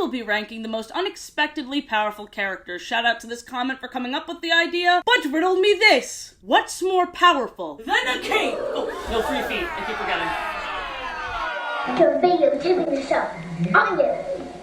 will be ranking the most unexpectedly powerful characters. Shout out to this comment for coming up with the idea, but riddle me this. What's more powerful than a king? Oh, no free feet. I keep forgetting. You're videotaping yourself.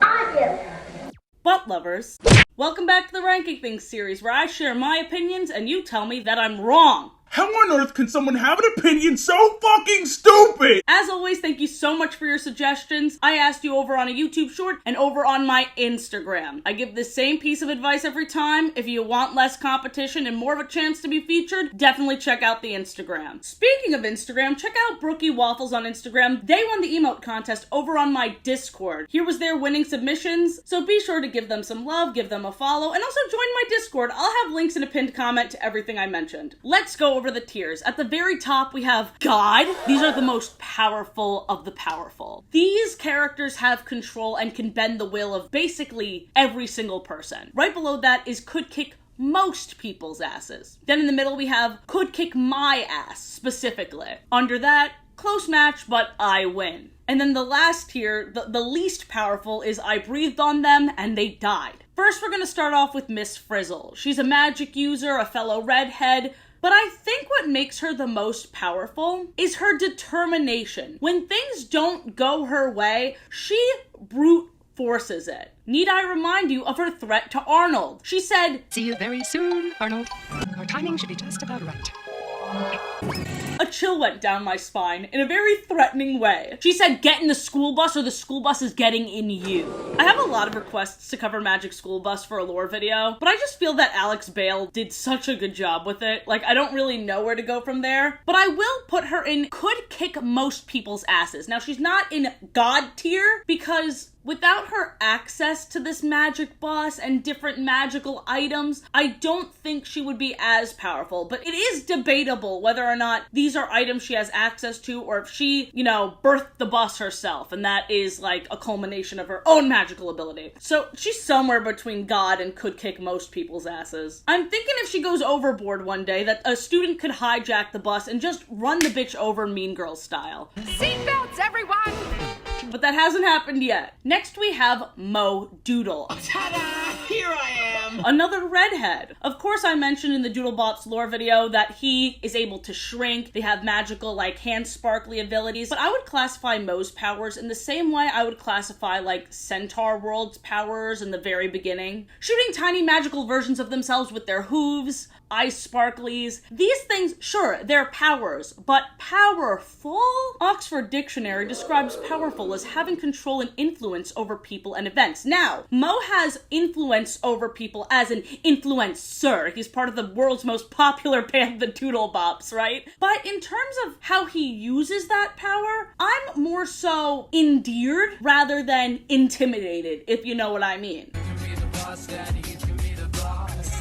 I am. Butt lovers, welcome back to the Ranking Things series, where I share my opinions and you tell me that I'm wrong. How on earth can someone have an opinion so fucking stupid? As always, thank you so much for your suggestions. I asked you over on a YouTube short and over on my Instagram. I give the same piece of advice every time. If you want less competition and more of a chance to be featured, definitely check out the Instagram. Speaking of Instagram, check out Brookie Waffles on Instagram. They won the emote contest over on my Discord. Here was their winning submissions, so be sure to give them some love, give them a follow, and also join my Discord. I'll have links in a pinned comment to everything I mentioned. Let's go over the tiers. At the very top, we have God. These are the most powerful of the powerful. These characters have control and can bend the will of basically every single person. Right below that is could kick most people's asses. Then in the middle, we have could kick my ass, specifically. Under that, close match, but I win. And then the last tier, the least powerful, is I breathed on them and they died. First, we're gonna start off with Miss Frizzle. She's a magic user, a fellow redhead, but I think what makes her the most powerful is her determination. When things don't go her way, she brute forces it. Need I remind you of her threat to Arnold? She said, "See you very soon, Arnold. Our timing should be just about right." A chill went down my spine in a very threatening way. She said, "Get in the school bus or the school bus is getting in you." I have a lot of requests to cover Magic School Bus for a lore video, but I just feel that Alex Bale did such a good job with it. Like, I don't really know where to go from there, but I will put her in could kick most people's asses. Now, she's not in God tier because without her access to this magic bus and different magical items, I don't think she would be as powerful. But it is debatable whether or not these are items she has access to or if she, birthed the bus herself and that is like a culmination of her own magical ability. So she's somewhere between God and could kick most people's asses. I'm thinking if she goes overboard one day that a student could hijack the bus and just run the bitch over Mean Girls style. Seatbelts, everyone! But that hasn't happened yet. Next we have Moe Doodle. Ta-da! Here I am! Another redhead. Of course I mentioned in the Doodlebop's lore video that he is able to shrink. They have magical, hand sparkly abilities. But I would classify Moe's powers in the same way I would classify, Centaur World's powers in the very beginning. Shooting tiny magical versions of themselves with their hooves, ice sparklies. These things, sure, they're powers, but powerful? Oxford Dictionary describes powerful as having control and influence over people and events. Now, Moe has influence over people as an influencer. He's part of the world's most popular band, the Doodlebops, right? But in terms of how he uses that power, I'm more so endeared rather than intimidated, if you know what I mean.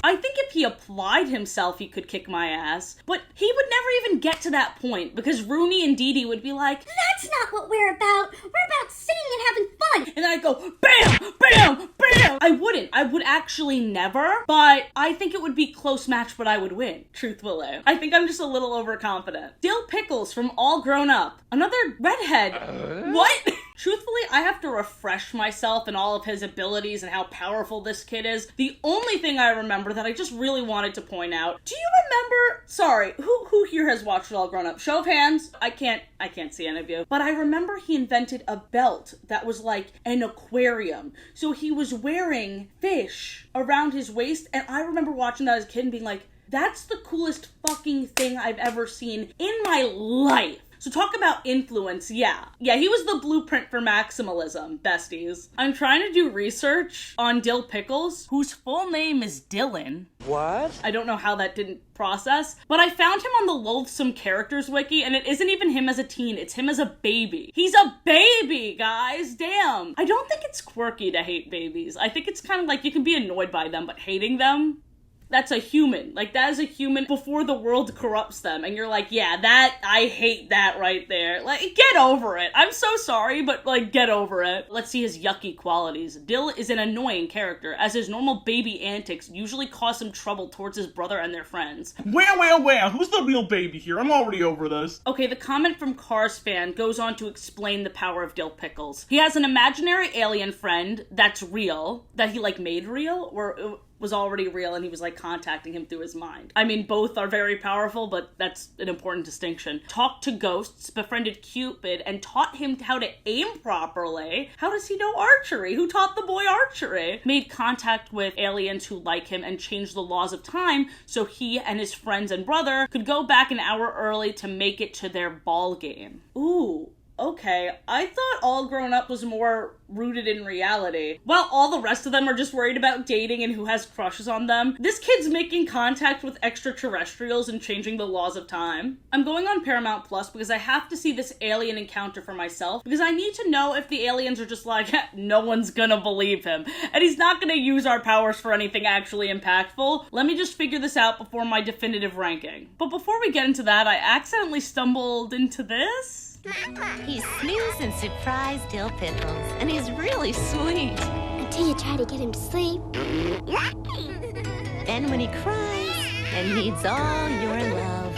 I think if he applied himself, he could kick my ass, but he would never even get to that point because Rooney and Dee Dee would be like, That's not what we're about. We're about singing and having fun. and then I'd go, bam, bam, bam. I wouldn't. I would actually never, but I think it would be close match, but I would win, truthfully. I think I'm just a little overconfident. Dil Pickles from All Grown Up. Another redhead. What? Truthfully, I have to refresh myself in all of his abilities and how powerful this kid is. The only thing I remember that I just really wanted to point out, do you remember, sorry, who here has watched it All Grown Up? Show of hands. I can't see any of you. But I remember he invented a belt that was like an aquarium. So he was wearing fish around his waist, and I remember watching that as a kid and being like, that's the coolest fucking thing I've ever seen in my life. So talk about influence, yeah, he was the blueprint for maximalism, besties. I'm trying to do research on Dil Pickles, whose full name is Dylan. What? I don't know how that didn't process, but I found him on the Loathsome Characters wiki, and it isn't even him as a teen, it's him as a baby. He's a baby, guys, damn. I don't think it's quirky to hate babies. I think it's kind of like you can be annoyed by them, but hating them, That's a human. Like, that is a human before the world corrupts them. And you're like, yeah, that, I hate that right there. Like, get over it. I'm so sorry, but, like, get over it. Let's see his yucky qualities. Dil is an annoying character, as his normal baby antics usually cause him trouble towards his brother and their friends. Well, who's the real baby here? I'm already over this. Okay, the comment from Cars fan goes on to explain the power of Dil Pickles. He has an imaginary alien friend that's real, that he, like, made real, or was already real and he was like contacting him through his mind. I mean, both are very powerful, but that's an important distinction. Talked to ghosts, befriended Cupid, and taught him how to aim properly. How does he know archery? Who taught the boy archery? Made contact with aliens who like him and changed the laws of time so he and his friends and brother could go back an hour early to make it to their ball game. Ooh. Okay, I thought All Grown Up was more rooted in reality. While all the rest of them are just worried about dating and who has crushes on them, this kid's making contact with extraterrestrials and changing the laws of time. I'm going on Paramount Plus because I have to see this alien encounter for myself, because I need to know if the aliens are just like, no one's gonna believe him, and he's not gonna use our powers for anything actually impactful. Let me just figure this out before my definitive ranking. But before we get into that, I accidentally stumbled into this. He's smooth and surprised Dil Pickles, and he's really sweet. Until you try to get him to sleep. Then when he cries and needs all your love,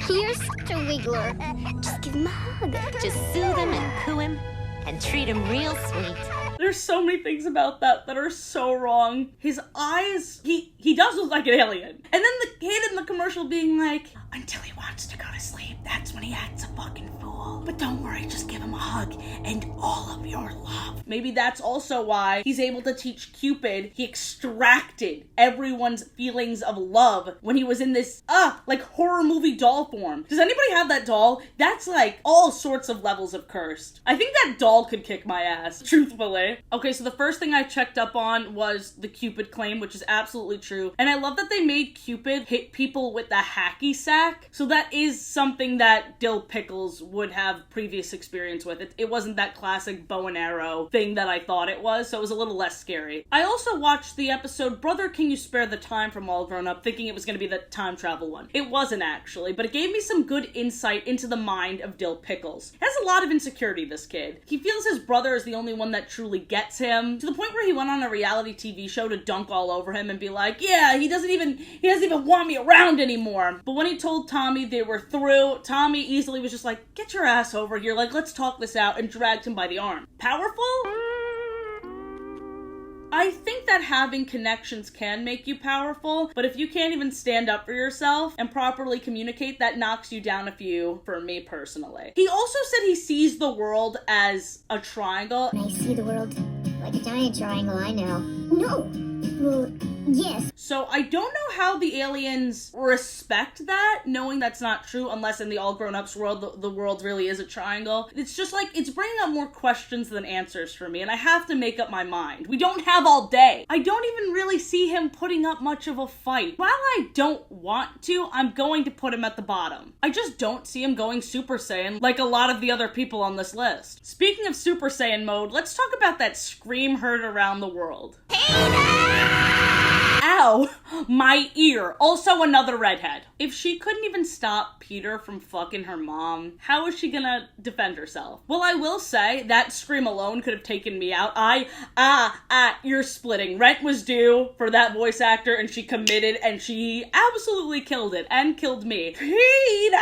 You're such a wiggler. Just give him a hug. just soothe him and coo him and treat him real sweet. There's so many things about that are so wrong. His eyes, he does look like an alien. And then the kid in the commercial being like, until he wants to go to sleep, that's when he acts a fucking fool. But don't worry, just give him a hug and all of your love. Maybe that's also why he's able to teach Cupid. He extracted everyone's feelings of love when he was in this, like horror movie doll form. Does anybody have that doll? That's like all sorts of levels of cursed. I think that doll could kick my ass, truthfully. Okay, so the first thing I checked up on was the Cupid claim, which is absolutely true. And I love that they made Cupid hit people with the hacky sack. So that is something that Dil Pickles would have previous experience with. It wasn't that classic bow and arrow thing that I thought it was, so it was a little less scary. I also watched the episode Brother, Can You Spare the Time from All Grown Up, thinking it was going to be the time travel one. It wasn't actually, but it gave me some good insight into the mind of Dil Pickles. He has a lot of insecurity, this kid. He feels his brother is the only one that truly gets him, to the point where he went on a reality TV show to dunk all over him and be like, yeah, he doesn't even want me around anymore. But when he told Tommy they were through, Tommy easily was just like, get your ass over here, like, let's talk this out, and dragged him by the arm. Powerful? I think that having connections can make you powerful, but if you can't even stand up for yourself and properly communicate, that knocks you down a few, for me personally. He also said he sees the world as a triangle. I see the world like a giant triangle, I know. No. Well, yes. So I don't know how the aliens respect that, knowing that's not true, unless in the All Grown Ups world, the world really is a triangle. It's just like, it's bringing up more questions than answers for me, and I have to make up my mind. We don't have all day. I don't even really see him putting up much of a fight. While I don't want to, I'm going to put him at the bottom. I just don't see him going Super Saiyan like a lot of the other people on this list. Speaking of Super Saiyan mode, let's talk about that scream heard around the world. Ow! My ear. Also another redhead. If she couldn't even stop Peter from fucking her mom, how is she gonna defend herself? Well, I will say, that scream alone could have taken me out. Ear splitting. Rent was due for that voice actor, and she committed, and she absolutely killed it, and killed me. Peter!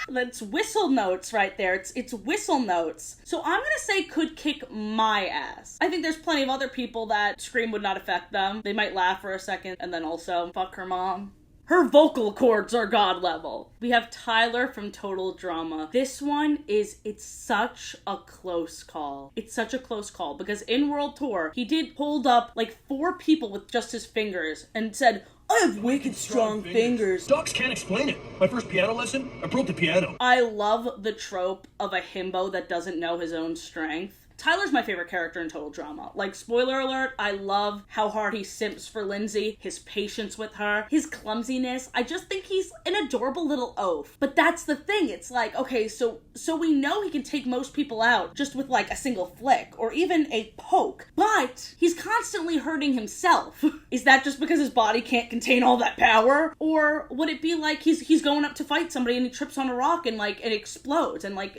That's whistle notes right there. It's whistle notes. So I'm gonna say could kick my ass. I think there's plenty of other people that scream would not affect them. They might laugh for a second and then also fuck her mom. Her vocal cords are god level. We have Tyler from Total Drama. This one it's such a close call. It's such a close call because in World Tour, he did hold up like 4 people with just his fingers and said, I have wicked strong fingers. Docs can't explain it. My first piano lesson, I broke the piano. I love the trope of a himbo that doesn't know his own strength. Tyler's my favorite character in Total Drama. Like, spoiler alert, I love how hard he simps for Lindsay, his patience with her, his clumsiness. I just think he's an adorable little oaf. But that's the thing. It's like, okay, so we know he can take most people out just with like a single flick or even a poke, but he's constantly hurting himself. Is that just because his body can't contain all that power? Or would it be like he's going up to fight somebody and he trips on a rock and like it explodes and like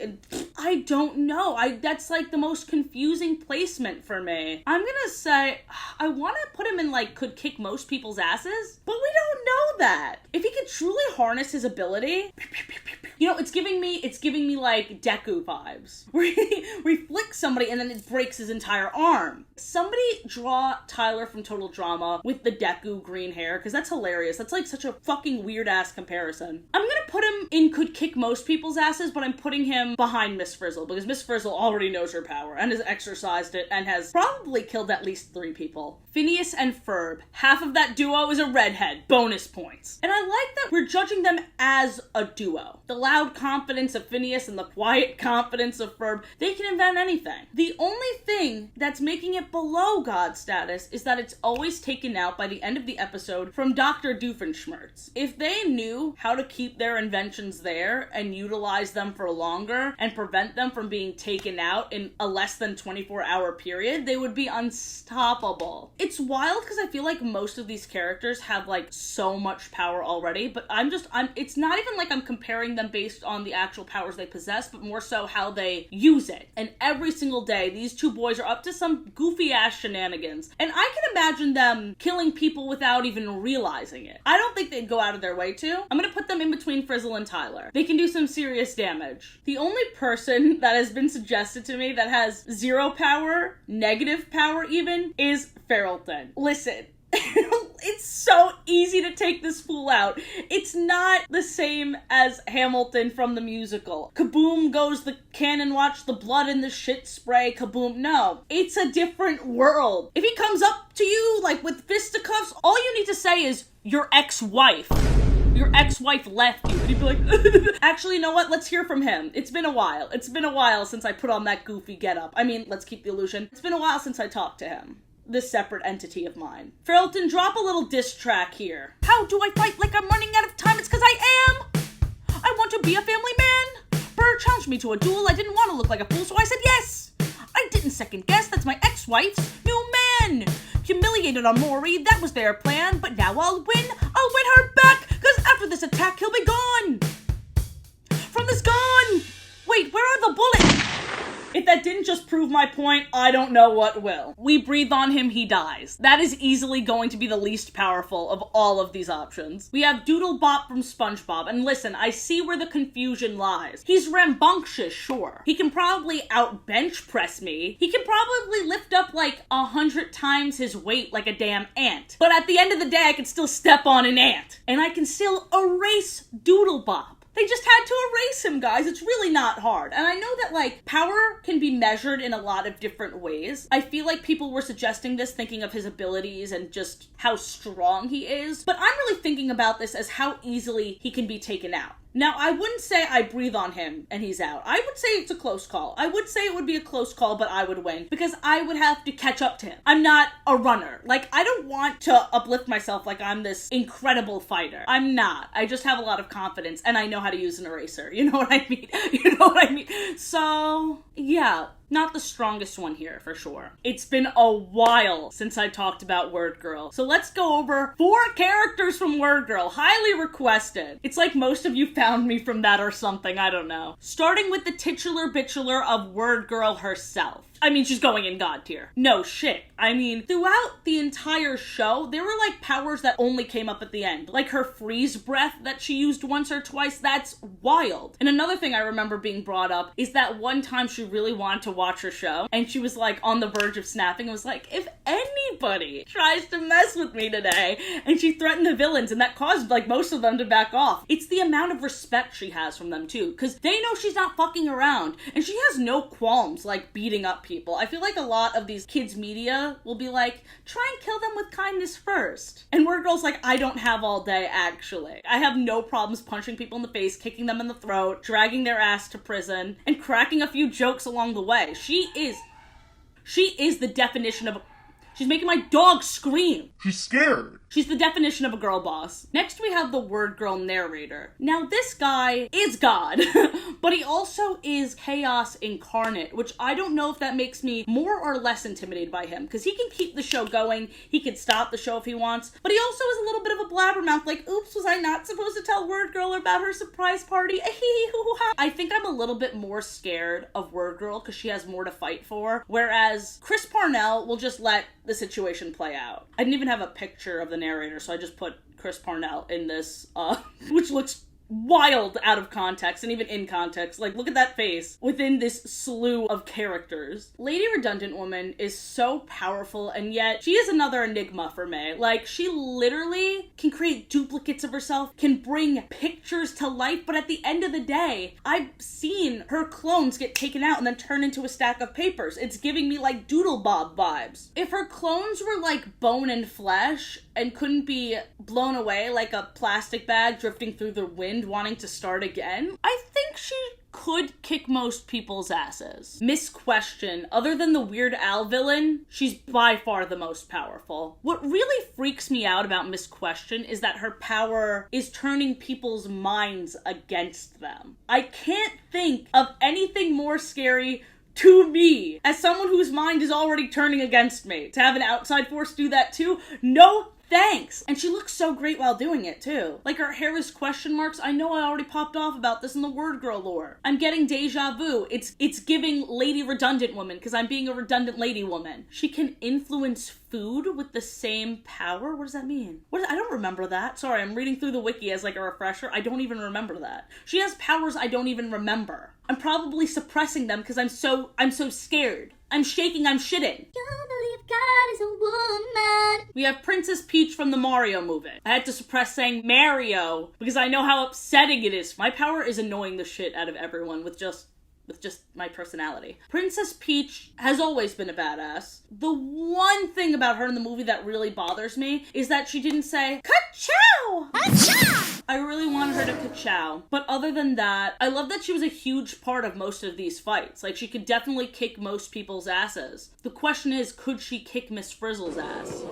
I don't know. That's like the most confusing placement for me. I'm gonna say I want to put him in like could kick most people's asses, but we don't know that. If he could truly harness his ability, you know, it's giving me like Deku vibes where he flicks somebody and then it breaks his entire arm. Somebody draw Tyler from Total Drama with the Deku green hair, because that's hilarious. That's like such a fucking weird ass comparison. I'm gonna put him in could kick most people's asses, but I'm putting him behind Miss Frizzle because Miss Frizzle already knows her power and has exercised it and has probably killed at least 3 people. Phineas and Ferb. Half of that duo is a redhead. Bonus points. And I like that we're judging them as a duo. The loud confidence of Phineas and the quiet confidence of Ferb, they can invent anything. The only thing that's making it below God status is that it's always taken out by the end of the episode from Dr. Doofenshmirtz. If they knew how to keep their inventions there and utilize them for longer and prevent them from being taken out in a less than 24-hour period, they would be unstoppable. It's wild because I feel like most of these characters have like so much power already, but it's not even like I'm comparing them based on the actual powers they possess, but more so how they use it. And every single day, these 2 boys are up to some goofy ass shenanigans. And I can imagine them killing people without even realizing it. I don't think they'd go out of their way to. I'm gonna put them in between Frizzle and Tyler. They can do some serious damage. The only person that has been suggested to me that has 0 power, negative power even, is Feralton. Listen. It's so easy to take this fool out. It's not the same as Hamilton from the musical. Kaboom goes the cannon, watch the blood and the shit spray, kaboom. No, it's a different world. If he comes up to you like with fisticuffs, all you need to say is your ex-wife. Your ex-wife left you. And he'd be like, actually, you know what? Let's hear from him. It's been a while. It's been a while since I put on that goofy getup. I mean, let's keep the illusion. It's been a while since I talked to him. This separate entity of mine. Feralton, drop a little diss track here. How do I fight like I'm running out of time? It's because I am. I want to be a family man. Burr challenged me to a duel. I didn't want to look like a fool, so I said yes. I didn't second guess. That's my ex-wife's new man. Humiliated on Maury, that was their plan. But now I'll win. I'll win her back, because after this attack, he'll be gone. From this gun. Wait, where are the bullets? If that didn't just prove my point, I don't know what will. We breathe on him, he dies. That is easily going to be the least powerful of all of these options. We have Doodlebob from SpongeBob, and listen, I see where the confusion lies. He's rambunctious, sure. He can probably out-bench press me. He can probably lift up like 100 times his weight like a damn ant. But at the end of the day, I can still step on an ant. And I can still erase Doodlebob. They just had to erase him, guys. It's really not hard. And I know that, like, power can be measured in a lot of different ways. I feel like people were suggesting this thinking of his abilities and just how strong he is. But I'm really thinking about this as how easily he can be taken out. Now, I wouldn't say I breathe on him and he's out. I would say it's a close call. I would say it would be a close call, but I would win because I would have to catch up to him. I'm not a runner. Like, I don't want to uplift myself like I'm this incredible fighter. I'm not. I just have a lot of confidence and I know how to use an eraser. You know what I mean? You know what I mean? So, yeah. Not the strongest one here, for sure. It's been a while since I talked about Wordgirl. So let's go over 4 characters from Wordgirl, highly requested. It's like most of you found me from that or something, I don't know. Starting with the titular bitchular of Wordgirl herself. I mean, she's going in God tier. No shit. I mean, throughout the entire show, there were like powers that only came up at the end. Like her freeze breath that she used once or twice. That's wild. And another thing I remember being brought up is that one time she really wanted to watch her show and she was like on the verge of snapping and was like, if anybody tries to mess with me today, and she threatened the villains and that caused like most of them to back off. It's the amount of respect she has from them too, because they know she's not fucking around and she has no qualms like beating up people. I feel like a lot of these kids media will be like, try and kill them with kindness first. And Wordgirl's like, I don't have all day actually. I have no problems punching people in the face, kicking them in the throat, dragging their ass to prison, and cracking a few jokes along the way. She is She is the definition of she's making my dog scream. She's scared. She's the definition of a girl boss. Next we have the Wordgirl narrator. Now this guy is God, but he also is chaos incarnate, which I don't know if that makes me more or less intimidated by him, because he can keep the show going, he can stop the show if he wants, but he also is a little bit of a blabbermouth, like, oops, was I not supposed to tell Wordgirl about her surprise party? I think I'm a little bit more scared of Wordgirl because she has more to fight for, whereas Chris Parnell will just let the situation play out. I didn't even have a picture of the narrator, so I just put Chris Parnell in this, which looks wild out of context, and even in context. Like, look at that face within this slew of characters. Lady Redundant Woman is so powerful, and yet she is another enigma for me. Like, she literally can create duplicates of herself, can bring pictures to life, but at the end of the day, I've seen her clones get taken out and then turn into a stack of papers. It's giving me like Doodlebob vibes. If her clones were like bone and flesh and couldn't be blown away like a plastic bag drifting through the wind wanting to start again, I think she could kick most people's asses. Miss Question, other than the Weird Al villain, she's by far the most powerful. What really freaks me out about Miss Question is that her power is turning people's minds against them. I can't think of anything more scary to me, as someone whose mind is already turning against me. To have an outside force do that too? No thanks. And she looks so great while doing it too. Like, her hair is question marks. I know I already popped off about this in the Wordgirl lore. I'm getting deja vu. It's giving Lady Redundant Woman, because I'm being a redundant lady woman. She can influence food with the same power? What does that mean? I don't remember that. Sorry, I'm reading through the wiki as like a refresher. I don't even remember that. She has powers I don't even remember. I'm probably suppressing them because I'm so scared. I'm shaking, I'm shitting. Don't believe God is a woman. We have Princess Peach from the Mario movie. I had to suppress saying Mario because I know how upsetting it is. My power is annoying the shit out of everyone with just my personality. Princess Peach has always been a badass. The one thing about her in the movie that really bothers me is that she didn't say, Ka-chow! Ka-chow! I really wanted her to ka-chow. But other than that, I love that she was a huge part of most of these fights. Like, she could definitely kick most people's asses. The question is, could she kick Miss Frizzle's ass?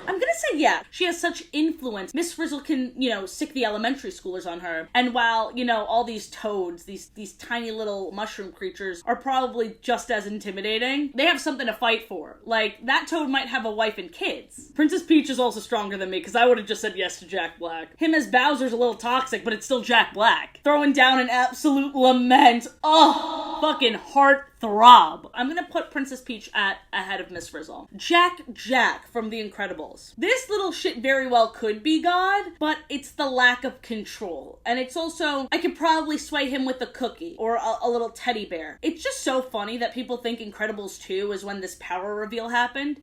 I'm gonna say yeah. She has such influence. Miss Frizzle can, sick the elementary schoolers on her. And while, all these toads, these tiny little mushroom creatures are probably just as intimidating, they have something to fight for. Like, that toad might have a wife and kids. Princess Peach is also stronger than me, because I would have just said yes to Jack Black. Him as Bowser's a little toxic, but it's still Jack Black. Throwing down an absolute lament. Oh, fucking heart throb. I'm gonna put Princess Peach ahead of Miss Frizzle. Jack from The Incredibles. This little shit very well could be God, but it's the lack of control. And it's also, I could probably sway him with a cookie or a little teddy bear. It's just so funny that people think Incredibles 2 is when this power reveal happened.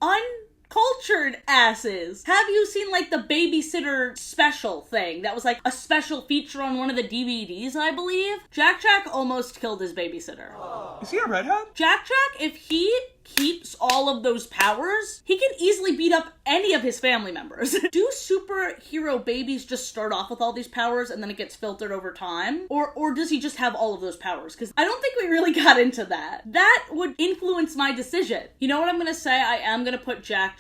Cultured asses. Have you seen like the babysitter special thing that was like a special feature on one of the DVDs, I believe? Jack almost killed his babysitter. Is he a redhead? Jack, if he keeps all of those powers, he can easily beat up any of his family members. Do superhero babies just start off with all these powers and then it gets filtered over time? Or does he just have all of those powers? Because I don't think we really got into that. That would influence my decision. You know what I'm gonna say? I am gonna put Jack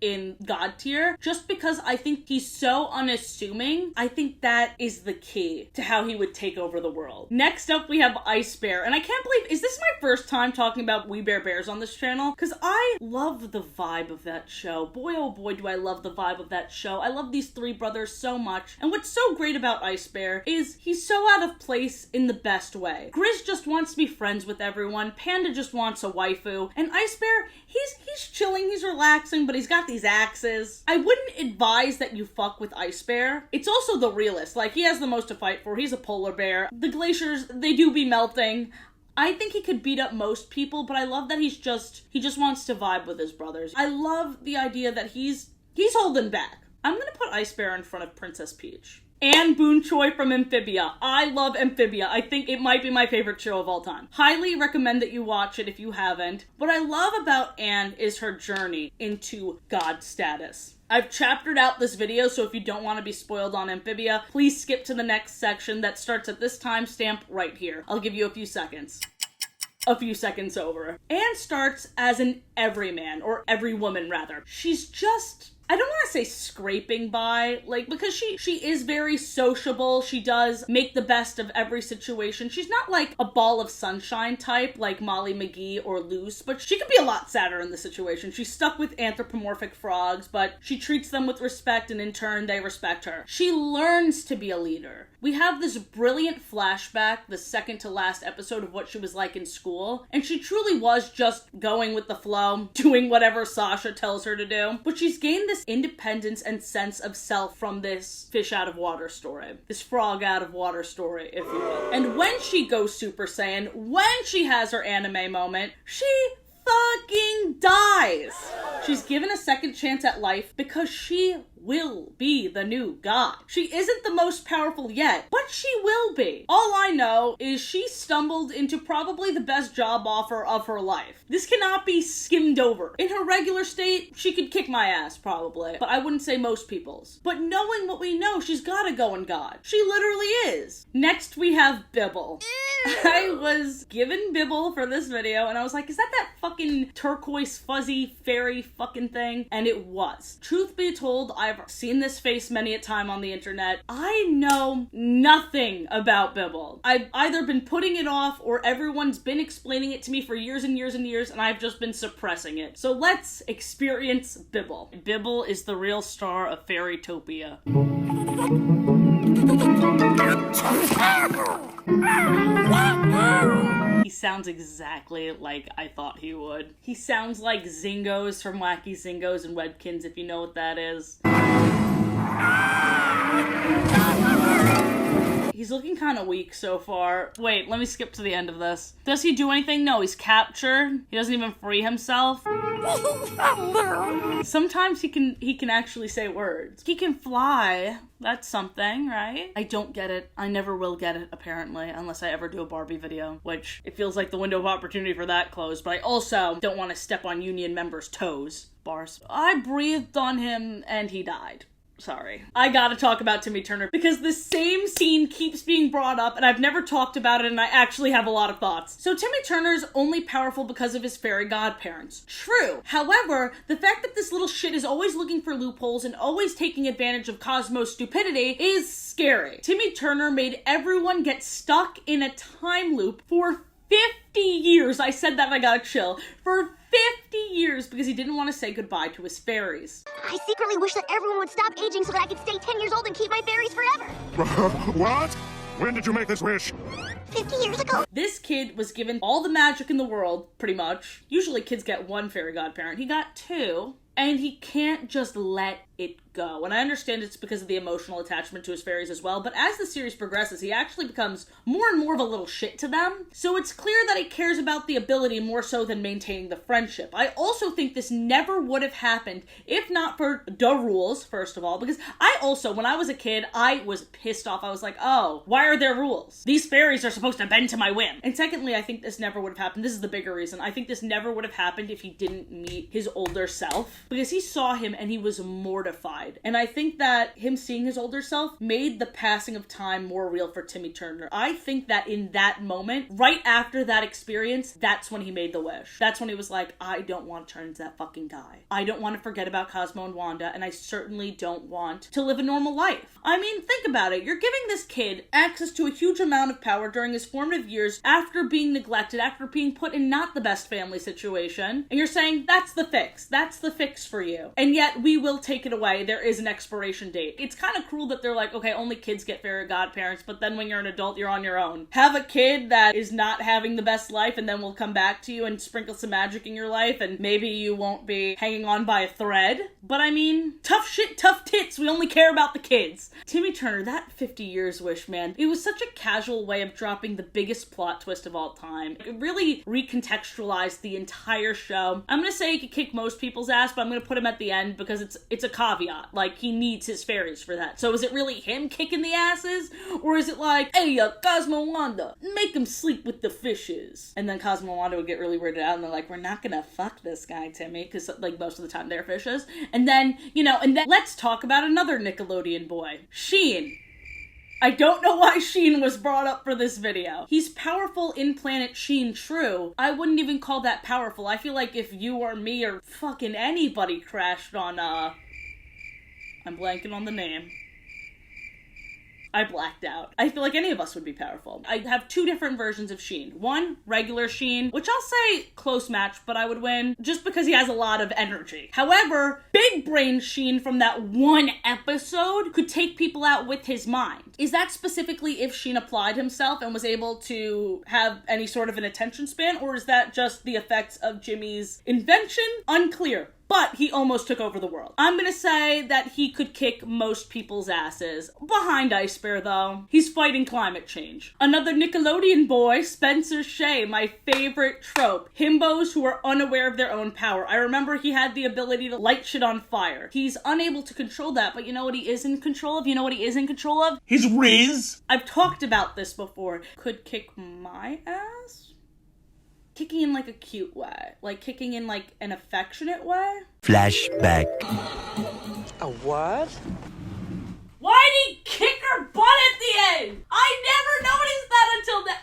in God tier, just because I think he's so unassuming. I think that is the key to how he would take over the world. Next up, we have Ice Bear, and I can't believe, is this my first time talking about We Bear Bears on this channel? Because I love the vibe of that show. Boy, oh boy, do I love the vibe of that show. I love these three brothers so much, and what's so great about Ice Bear is he's so out of place in the best way. Grizz just wants to be friends with everyone, Panda just wants a waifu, and Ice Bear, he's chilling, he's relaxing, but he's got these axes. I wouldn't advise that you fuck with Ice Bear. It's also the realist. Like, he has the most to fight for. He's a polar bear. The glaciers, they do be melting. I think he could beat up most people, but I love that he just wants to vibe with his brothers. I love the idea that he's holding back. I'm gonna put Ice Bear in front of Princess Peach. And Boonchuy from Amphibia. I love Amphibia. I think it might be my favorite show of all time. Highly recommend that you watch it if you haven't. What I love about Anne is her journey into God status. I've chaptered out this video, so if you don't want to be spoiled on Amphibia, please skip to the next section that starts at this timestamp right here. I'll give you a few seconds. a few seconds over. Anne starts as an everyman, or every woman rather. She's just, I don't want to say scraping by, like, because she is very sociable. She does make the best of every situation. She's not like a ball of sunshine type like Molly McGee or Luce, but she could be a lot sadder in the situation. She's stuck with anthropomorphic frogs, but she treats them with respect, and in turn, they respect her. She learns to be a leader. We have this brilliant flashback, the second to last episode, of what she was like in school, and she truly was just going with the flow, doing whatever Sasha tells her to do. But she's gained this independence and sense of self from this fish out of water story. This frog out of water story, if you will. And when she goes Super Saiyan, when she has her anime moment, she fucking dies. She's given a second chance at life because she will be the new god. She isn't the most powerful yet, but she will be. All I know is she stumbled into probably the best job offer of her life. This cannot be skimmed over. In her regular state, she could kick my ass probably, but I wouldn't say most people's. But knowing what we know, she's gotta go in god. She literally is. Next we have Bibble. I was given Bibble for this video and I was like, is that fucking turquoise fuzzy fairy fucking thing? And it was. Truth be told, I've seen this face many a time on the internet. I know nothing about Bibble. I've either been putting it off or everyone's been explaining it to me for years and years and years and I've just been suppressing it. So let's experience Bibble. Bibble is the real star of Fairytopia. He sounds exactly like I thought he would. He sounds like Zingos from Wacky Zingos and Webkins, if you know what that is. He's looking kind of weak so far. Wait, let me skip to the end of this. Does he do anything? No, he's captured. He doesn't even free himself. Sometimes he can actually say words. He can fly. That's something, right? I don't get it. I never will get it, apparently, unless I ever do a Barbie video, which it feels like the window of opportunity for that closed, but I also don't want to step on union members' toes. Bars. I breathed on him and he died. Sorry. I gotta talk about Timmy Turner because the same scene keeps being brought up and I've never talked about it and I actually have a lot of thoughts. So Timmy Turner's only powerful because of his fairy godparents. True. However, the fact that this little shit is always looking for loopholes and always taking advantage of Cosmo's stupidity is scary. Timmy Turner made everyone get stuck in a time loop for 50 years. I said that and I got a chill. For 50 years because he didn't want to say goodbye to his fairies. I secretly wish that everyone would stop aging so that I could stay 10 years old and keep my fairies forever. What? When did you make this wish? 50 years ago. This kid was given all the magic in the world, pretty much. Usually kids get one fairy godparent. He got two. And he can't just let it go. And I understand it's because of the emotional attachment to his fairies as well, but as the series progresses, he actually becomes more and more of a little shit to them. So it's clear that he cares about the ability more so than maintaining the friendship. I also think this never would have happened if not for the rules, first of all, because I also, when I was a kid, I was pissed off. I was like, oh, why are there rules? These fairies are supposed to bend to my whim. And secondly, I think this never would have happened. This is the bigger reason. I think this never would have happened if he didn't meet his older self, because he saw him and he was mortified. And I think that him seeing his older self made the passing of time more real for Timmy Turner. I think that in that moment, right after that experience, that's when he made the wish. That's when he was like, I don't want to turn into that fucking guy. I don't want to forget about Cosmo and Wanda, and I certainly don't want to live a normal life. I mean, think about it. You're giving this kid access to a huge amount of power during his formative years after being neglected, after being put in not the best family situation, and you're saying, that's the fix. That's the fix for you. And yet, we will take it away. There is an expiration date. It's kind of cruel that they're like, okay, only kids get fairy godparents, but then when you're an adult, you're on your own. Have a kid that is not having the best life and then will come back to you and sprinkle some magic in your life and maybe you won't be hanging on by a thread. But I mean, tough shit, tough tits. We only care about the kids. Timmy Turner, that 50 years wish, man. It was such a casual way of dropping the biggest plot twist of all time. It really recontextualized the entire show. I'm gonna say he could kick most people's ass, but I'm gonna put him at the end because it's a caveat. Like, he needs his fairies for that. So is it really him kicking the asses? Or is it like, hey, Cosmo Wanda, make him sleep with the fishes? And then Cosmo and Wanda would get really weirded out and they're like, we're not gonna fuck this guy, Timmy, because like most of the time they're fishes. And then, and then let's talk about another Nickelodeon boy, Sheen. I don't know why Sheen was brought up for this video. He's powerful in Planet Sheen, true. I wouldn't even call that powerful. I feel like if you or me or fucking anybody crashed on, I'm blanking on the name. I blacked out. I feel like any of us would be powerful. I have two different versions of Sheen. One, regular Sheen, which I'll say close match, but I would win just because he has a lot of energy. However, big brain Sheen from that one episode could take people out with his mind. Is that specifically if Sheen applied himself and was able to have any sort of an attention span, or is that just the effects of Jimmy's invention? Unclear. But he almost took over the world. I'm gonna say that he could kick most people's asses. Behind Ice Bear, though. He's fighting climate change. Another Nickelodeon boy, Spencer Shay, my favorite trope. Himbos who are unaware of their own power. I remember he had the ability to light shit on fire. He's unable to control that, but you know what he is in control of? You know what he is in control of? His Riz. I've talked about this before. Could kick my ass? Kicking in like a cute way. Like kicking in like an affectionate way. Flashback. A what? Why'd he kick her butt at the end? I never noticed that until that.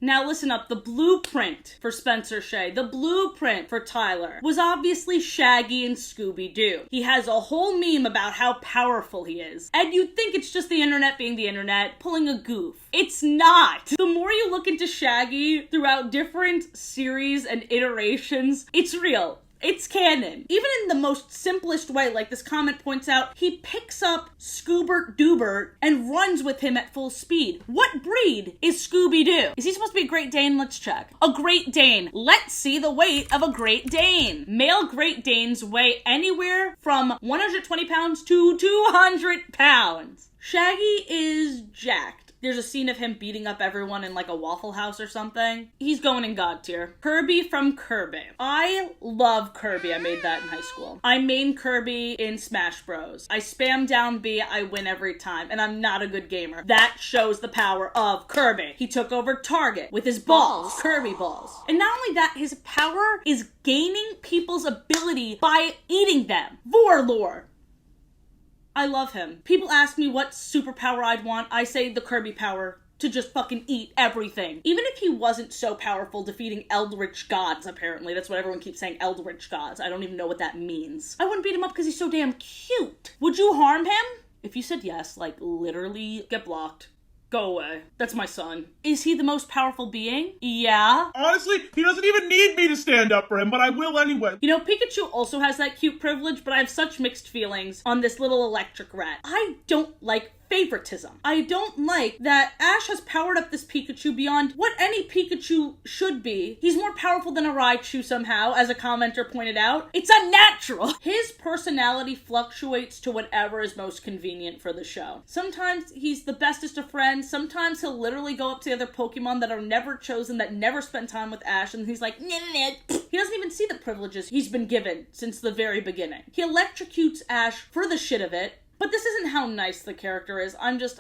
Now listen up, the blueprint for Spencer Shay, the blueprint for Tyler, was obviously Shaggy and Scooby-Doo. He has a whole meme about how powerful he is. And you'd think it's just the internet being the internet, pulling a goof. It's not! The more you look into Shaggy throughout different series and iterations, it's real. It's canon. Even in the most simplest way, like this comment points out, he picks up Scoobert Doobert and runs with him at full speed. What breed is Scooby-Doo? Is he supposed to be a Great Dane? Let's check. A Great Dane. Let's see the weight of a Great Dane. Male Great Danes weigh anywhere from 120 pounds to 200 pounds. Shaggy is jacked. There's a scene of him beating up everyone in like a Waffle House or something. He's going in God tier. Kirby from Kirby. I love Kirby. I made that in high school. I main Kirby in Smash Bros. I spam down B, I win every time, and I'm not a good gamer. That shows the power of Kirby. He took over Target with his balls. Kirby balls. And not only that, his power is gaining people's ability by eating them. Vorlore. I love him. People ask me what superpower I'd want. I say the Kirby power to just fucking eat everything. Even if he wasn't so powerful defeating Eldritch gods, apparently. That's what everyone keeps saying, Eldritch gods. I don't even know what that means. I wouldn't beat him up because he's so damn cute. Would you harm him? If you said yes, like literally get blocked. Go away. That's my son. Is he the most powerful being? Yeah. Honestly, he doesn't even need me to stand up for him, but I will anyway. You know, Pikachu also has that cute privilege, but I have such mixed feelings on this little electric rat. I don't like favoritism. I don't like that Ash has powered up this Pikachu beyond what any Pikachu should be. He's more powerful than a Raichu somehow, as a commenter pointed out. It's unnatural. His personality fluctuates to whatever is most convenient for the show. Sometimes he's the bestest of friends. Sometimes he'll literally go up to the other Pokemon that are never chosen, that never spend time with Ash, and he's like, nah, nah, nah. He doesn't even see the privileges he's been given since the very beginning. He electrocutes Ash for the shit of it. But this isn't how nice the character is. I'm just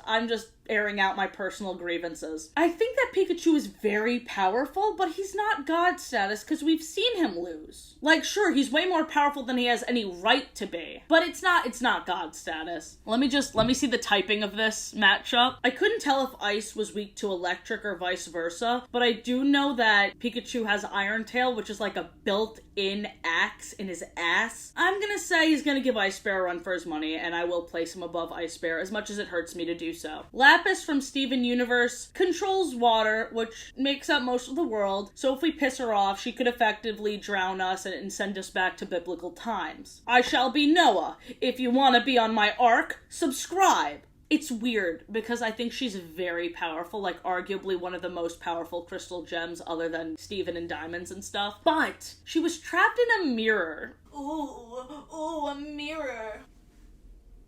airing out my personal grievances. I think that Pikachu is very powerful, but he's not God status because we've seen him lose. Like, sure, he's way more powerful than he has any right to be, but it's not God status. Let me see the typing of this matchup. I couldn't tell if Ice was weak to electric or vice versa, but I do know that Pikachu has Iron Tail, which is like a built-in axe in his ass. I'm gonna say he's gonna give Ice Bear a run for his money, and I will place him above Ice Bear as much as it hurts me to do so. Lapis from Steven Universe controls water, which makes up most of the world, so if we piss her off, she could effectively drown us and send us back to biblical times. I shall be Noah. If you want to be on my ark, subscribe. It's weird, because I think she's very powerful, like arguably one of the most powerful crystal gems other than Steven and Diamonds and stuff, but she was trapped in a mirror. Ooh, a mirror.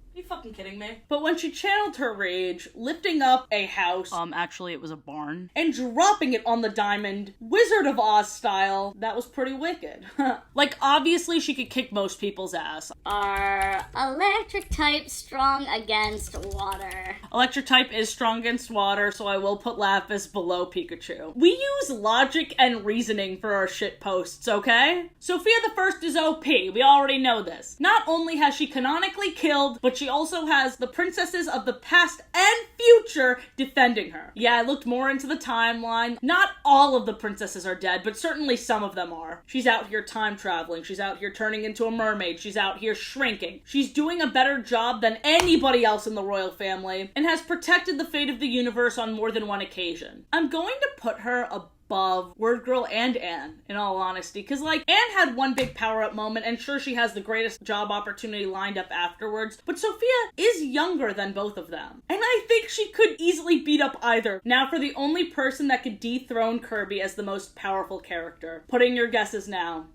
Are you fucking kidding me? But when she channeled her rage, lifting up a house, actually it was a barn, and dropping it on the diamond, Wizard of Oz style, that was pretty wicked. Like, obviously she could kick most people's ass. Are electric type strong against water? Electric type is strong against water, so I will put Lapis below Pikachu. We use logic and reasoning for our shit posts, okay? Sophia the First is OP, we already know this. Not only has she canonically killed, but she also also has the princesses of the past and future defending her. Yeah, I looked more into the timeline. Not all of the princesses are dead, but certainly some of them are. She's out here time traveling. She's out here turning into a mermaid. She's out here shrinking. She's doing a better job than anybody else in the royal family and has protected the fate of the universe on more than one occasion. I'm going to put her above Wordgirl and Anne, in all honesty, because Anne had one big power-up moment, and sure, she has the greatest job opportunity lined up afterwards, but Sofia is younger than both of them, and I think she could easily beat up either. Now for the only person that could dethrone Kirby as the most powerful character. Put in your guesses now.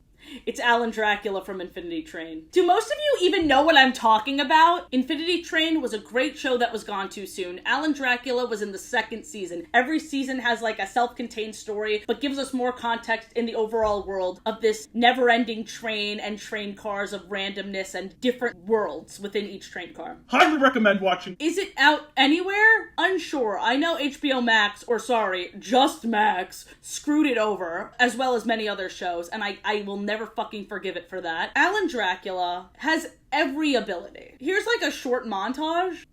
It's Alan Dracula from Infinity Train. Do most of you even know what I'm talking about? Infinity Train was a great show that was gone too soon. Alan Dracula was in the second season. Every season has a self-contained story, but gives us more context in the overall world of this never-ending train and train cars of randomness and different worlds within each train car. Highly recommend watching. Is it out anywhere? Unsure. I know HBO Max, or sorry, just Max, screwed it over, as well as many other shows, and I will never fucking forgive it for that. Alan Dracula has every ability. Here's a short montage.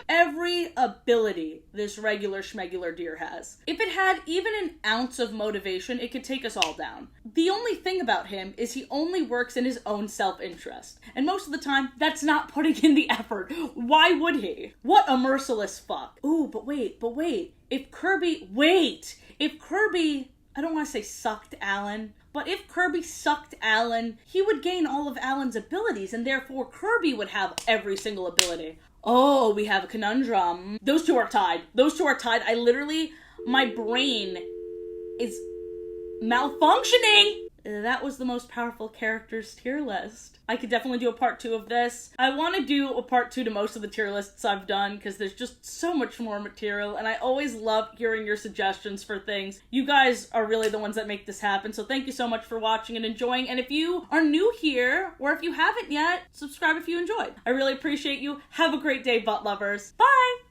Every ability this regular schmegular deer has. If it had even an ounce of motivation, it could take us all down. The only thing about him is he only works in his own self-interest. And most of the time, that's not putting in the effort. Why would he? What a merciless fuck. Ooh, but wait. If Kirby, I don't want to say sucked Alan, but if Kirby sucked Alan, he would gain all of Alan's abilities, and therefore Kirby would have every single ability. Oh, we have a conundrum. Those two are tied. My brain is malfunctioning. That was the most powerful characters tier list. I could definitely do a part 2 of this. I want to do a part 2 to most of the tier lists I've done because there's just so much more material, and I always love hearing your suggestions for things. You guys are really the ones that make this happen, so thank you so much for watching and enjoying. And if you are new here, or if you haven't yet, subscribe if you enjoyed. I really appreciate you. Have a great day, butt lovers. Bye!